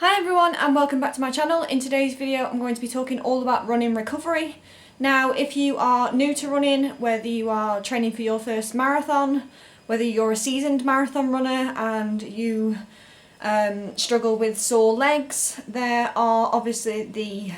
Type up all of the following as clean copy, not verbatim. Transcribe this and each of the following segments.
Hi everyone and welcome back to my channel. In today's video I'm going to be talking all about running recovery. Now if you are new to running, whether you are training for your first marathon, whether you're a seasoned marathon runner and you struggle with sore legs, there are obviously the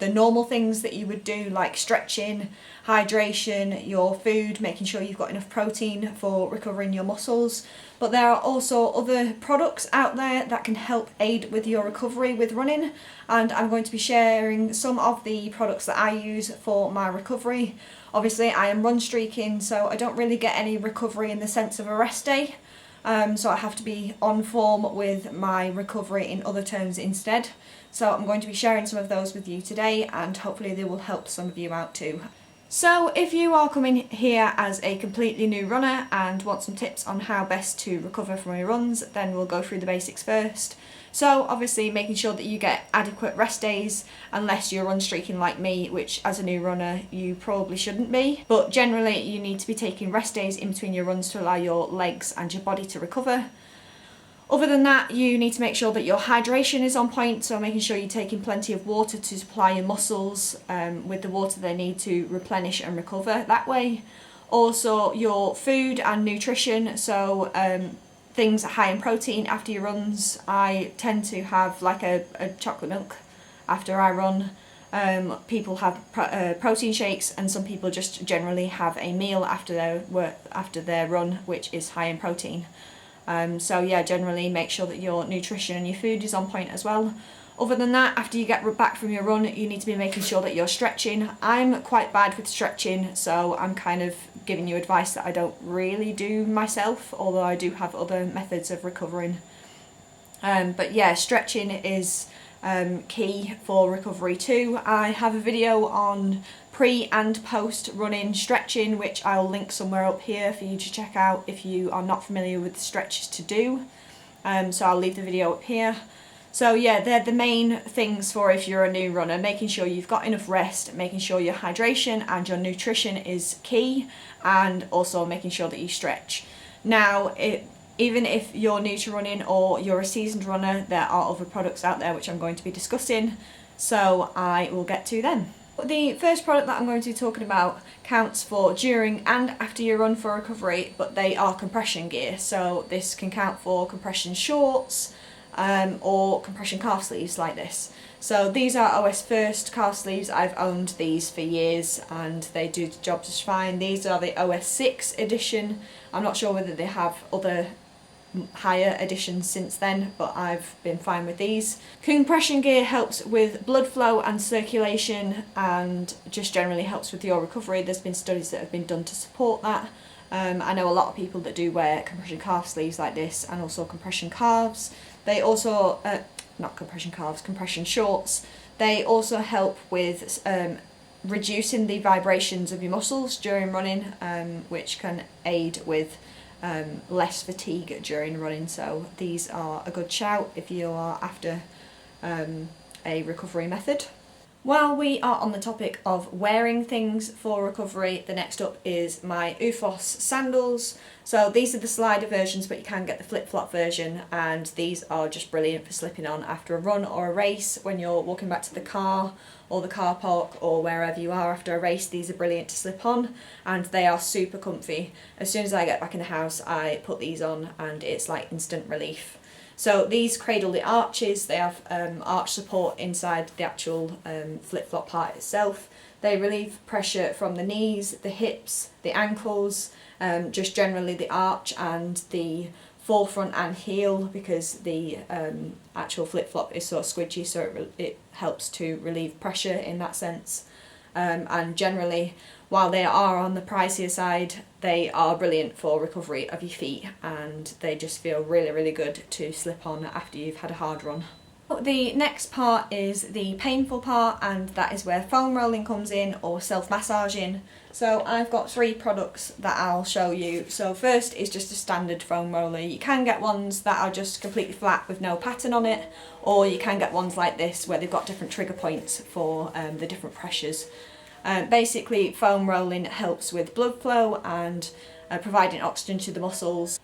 normal things that you would do, like stretching, hydration, your food, making sure you've got enough protein for recovering your muscles. But there are also other products out there that can help aid with your recovery with running, and I'm going to be sharing some of the products that I use for my recovery. Obviously I am run streaking, so I don't really get any recovery in the sense of a rest day. So I have to be on form with my recovery in other terms instead. So I'm going to be sharing some of those with you today, and hopefully they will help some of you out too. So if you are coming here as a completely new runner and want some tips on how best to recover from your runs, then we'll go through the basics first. So obviously making sure that you get adequate rest days, unless you're run streaking like me, which as a new runner you probably shouldn't be. But generally you need to be taking rest days in between your runs to allow your legs and your body to recover. Other than that, you need to make sure that your hydration is on point, so making sure you're taking plenty of water to supply your muscles with the water they need to replenish and recover that way. Also your food and nutrition, so things high in protein after your runs. I tend to have like a chocolate milk after I run. People have protein shakes, and some people just generally have a meal after their run which is high in protein. So yeah, generally make sure that your nutrition and your food is on point as well. Other than that, after you get back from your run, you need to be making sure that you're stretching. I'm quite bad with stretching, so I'm kind of giving you advice that I don't really do myself, although I do have other methods of recovering. But yeah, stretching is key for recovery too. I have a video on pre and post running stretching, which I'll link somewhere up here for you to check out if you are not familiar with the stretches to do. So I'll leave the video up here. So yeah, they're the main things for if you're a new runner: making sure you've got enough rest, making sure your hydration and your nutrition is key, and also making sure that you stretch. Now, even if you're new to running or you're a seasoned runner, there are other products out there which I'm going to be discussing, so I will get to them. The first product that I'm going to be talking about counts for during and after your run for recovery, but they are compression gear. So this can count for compression shorts or compression calf sleeves like this. So these are OS First calf sleeves. I've owned these for years and they do the job just fine. These are the OS 6 edition. I'm not sure whether they have other higher editions since then, but I've been fine with these. Compression gear helps with blood flow and circulation, and just generally helps with your recovery. There's been studies that have been done to support that. I know a lot of people that do wear compression calf sleeves like this, and also compression calves. They also, not compression calves, compression shorts. They also help with reducing the vibrations of your muscles during running, which can aid with less fatigue during running. So these are a good shout if you are after a recovery method. While we are on the topic of wearing things for recovery, the next up is my OOFOS sandals. So these are the slider versions, but you can get the flip-flop version, and these are just brilliant for slipping on after a run or a race. When you're walking back to the car or the car park or wherever you are after a race, these are brilliant to slip on, and they are super comfy. As soon as I get back in the house, I put these on and it's like instant relief. So these cradle the arches. They have arch support inside the actual flip-flop part itself. They relieve pressure from the knees, the hips, the ankles, just generally the arch and the forefront and heel, because the actual flip-flop is so squidgy, so it helps to relieve pressure in that sense. And generally, while they are on the pricier side, they are brilliant for recovery of your feet, and they just feel really, really good to slip on after you've had a hard run. The next part is the painful part, and that is where foam rolling comes in, or self-massaging. So I've got 3 products that I'll show you. So first is just a standard foam roller. You can get ones that are just completely flat with no pattern on it, or you can get ones like this where they've got different trigger points for the different pressures. Basically, foam rolling helps with blood flow and providing oxygen to the muscles.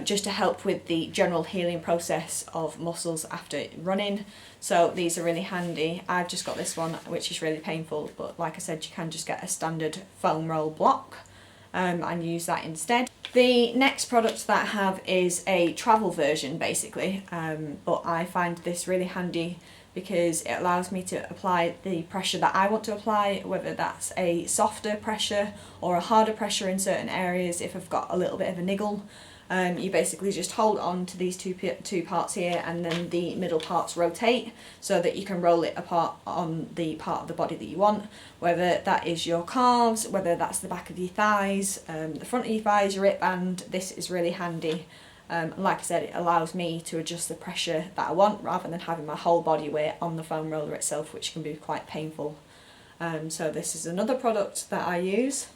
just to help with the general healing process of muscles after running. So these are really handy. I've just got this one, which is really painful, but like I said, you can just get a standard foam roll block and use that instead. The next product that I have is a travel version basically, but I find this really handy because it allows me to apply the pressure that I want to apply, whether that's a softer pressure or a harder pressure in certain areas if I've got a little bit of a niggle. You basically just hold on to these two parts here, and then the middle parts rotate so that you can roll it apart on the part of the body that you want, whether that is your calves, whether that's the back of your thighs, the front of your thighs, your hip band. This is really handy. Like I said, it allows me to adjust the pressure that I want rather than having my whole body weight on the foam roller itself, which can be quite painful. So this is another product that I use.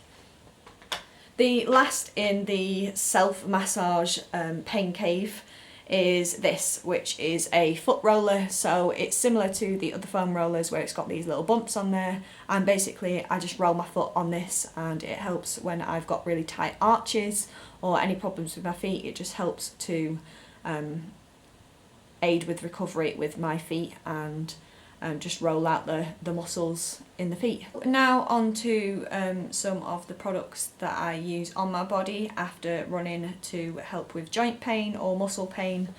The last in the self-massage pain cave is this, which is a foot roller. So it's similar to the other foam rollers where it's got these little bumps on there, and basically I just roll my foot on this and it helps when I've got really tight arches or any problems with my feet. It just helps to aid with recovery with my feet and just roll out the muscles in the feet. Now on to some of the products that I use on my body after running to help with joint pain or muscle pain.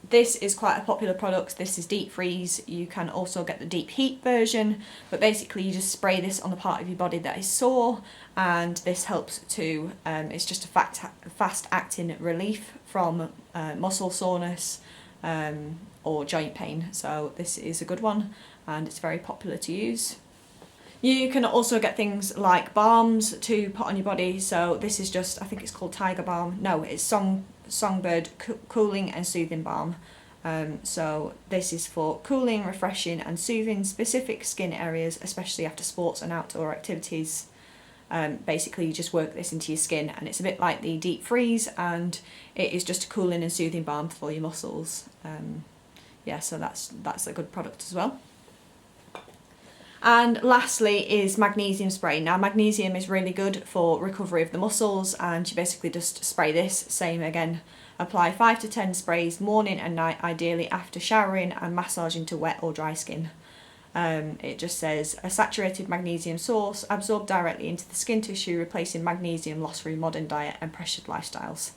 This is quite a popular product. This is deep freeze. You can also get the deep heat version, but basically you just spray this on the part of your body that is sore, and this helps to, it's just a fast acting relief from muscle soreness or joint pain. So this is a good one and it's very popular to use. You can also get things like balms to put on your body. So this is just, I think it's called Tiger Balm. No, it's Songbird Cooling and Soothing Balm. So this is for cooling, refreshing and soothing specific skin areas, especially after sports and outdoor activities. Basically you just work this into your skin, and it's a bit like the deep freeze, and it is just a cooling and soothing balm for your muscles. Yeah, so that's a good product as well. And lastly is magnesium spray. Now magnesium is really good for recovery of the muscles, and you basically just spray this, same again, apply 5 to 10 sprays morning and night, ideally after showering, and massage into wet or dry skin. It just says a saturated magnesium source absorbed directly into the skin tissue, replacing magnesium lost through modern diet and pressured lifestyles.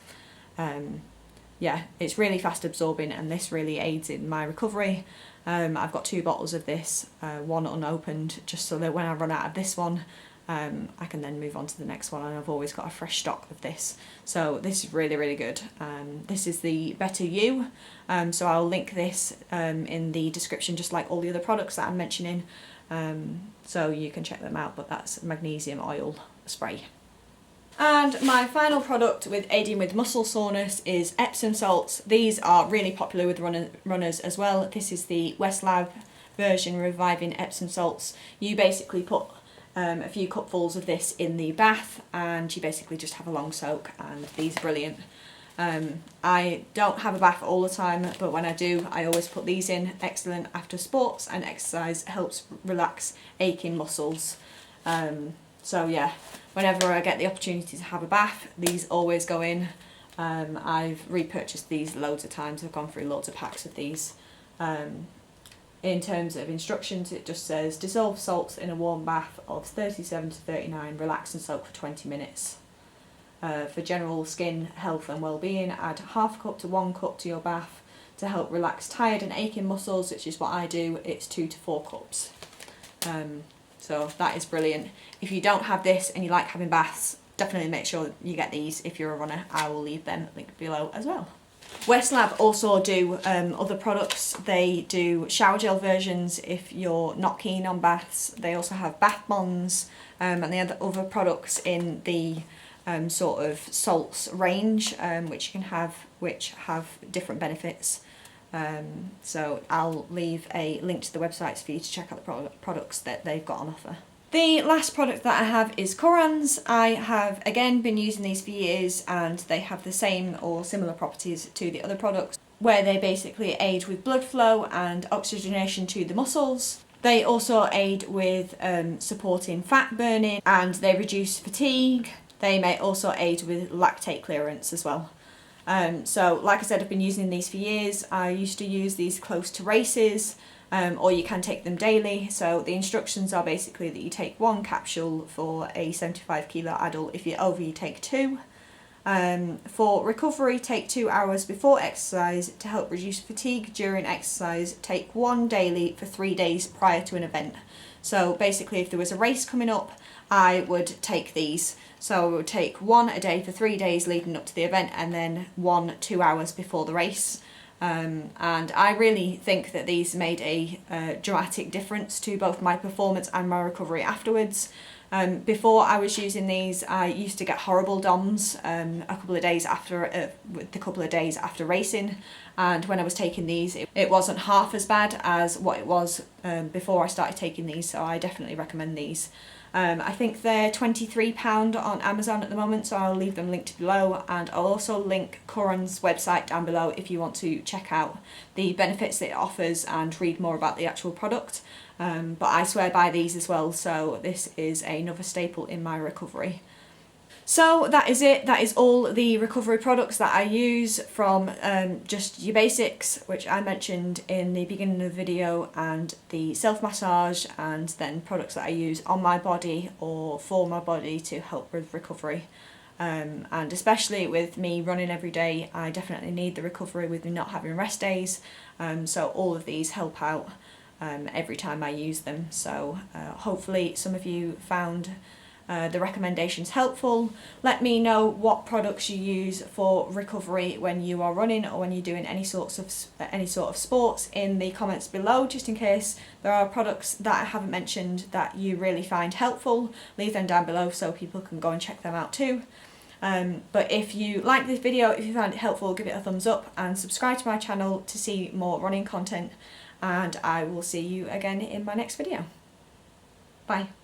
Yeah, it's really fast absorbing, and this really aids in my recovery. I've got 2 bottles of this, one unopened, just so that when I run out of this one, I can then move on to the next one, and I've always got a fresh stock of this. So this is really, really good. This is the Better You, so I'll link this in the description, just like all the other products that I'm mentioning, so you can check them out, but that's magnesium oil spray. And my final product with aiding with muscle soreness is Epsom salts. These are really popular with runners as well. This is the Westlab version Reviving Epsom salts. You basically put a few cupfuls of this in the bath, and you basically just have a long soak, and these are brilliant. I don't have a bath all the time, but when I do, I always put these in. Excellent after sports and exercise, helps relax aching muscles. So yeah, whenever I get the opportunity to have a bath, these always go in. I've repurchased these loads of times. I've gone through loads of packs of these. In terms of instructions, it just says dissolve salts in a warm bath of 37 to 39, relax and soak for 20 minutes. For general skin health and well-being, add half a cup to 1 cup to your bath to help relax tired and aching muscles, which is what I do. It's 2 to 4 cups. So that is brilliant. If you don't have this and you like having baths, definitely make sure you get these if you're a runner. I will leave them linked below as well. Westlab also do other products. They do shower gel versions if you're not keen on baths. They also have bath bombs, and they have other products in the sort of salts range, which you can have, which have different benefits. So I'll leave a link to the websites for you to check out the products that they've got on offer. The last product that I have is Corans. I have again been using these for years, and they have the same or similar properties to the other products, where they basically aid with blood flow and oxygenation to the muscles. They also aid with supporting fat burning, and they reduce fatigue. They may also aid with lactate clearance as well. So like I said, I've been using these for years. I used to use these close to races, or you can take them daily. So the instructions are basically that you take 1 capsule for a 75 kilo adult. If you're over, you take 2. For recovery, take 2 hours before exercise to help reduce fatigue during exercise. Take 1 daily for 3 days prior to an event. So basically, if there was a race coming up, I would take these. So I would take 1 a day for 3 days leading up to the event, and then 1 2 hours before the race. And I really think that these made a dramatic difference to both my performance and my recovery afterwards. Before I was using these, I used to get horrible DOMs a couple of days after racing, and when I was taking these, it wasn't half as bad as what it was before I started taking these. So I definitely recommend these. I think they're £23 on Amazon at the moment, so I'll leave them linked below, and I'll also link Coron's website down below if you want to check out the benefits that it offers and read more about the actual product. But I swear by these as well, so this is another staple in my recovery. So that is it. That is all the recovery products that I use, from just your basics, which I mentioned in the beginning of the video, and the self-massage, and then products that I use on my body or for my body to help with recovery. And especially with me running every day, I definitely need the recovery with me not having rest days. So all of these help out every time I use them. So hopefully some of you found the recommendations helpful. Let me know what products you use for recovery when you are running or when you're doing any sort of sports in the comments below, just in case there are products that I haven't mentioned that you really find helpful. Leave them down below so people can go and check them out too. But if you like this video, if you found it helpful, give it a thumbs up and subscribe to my channel to see more running content, and I will see you again in my next video. Bye.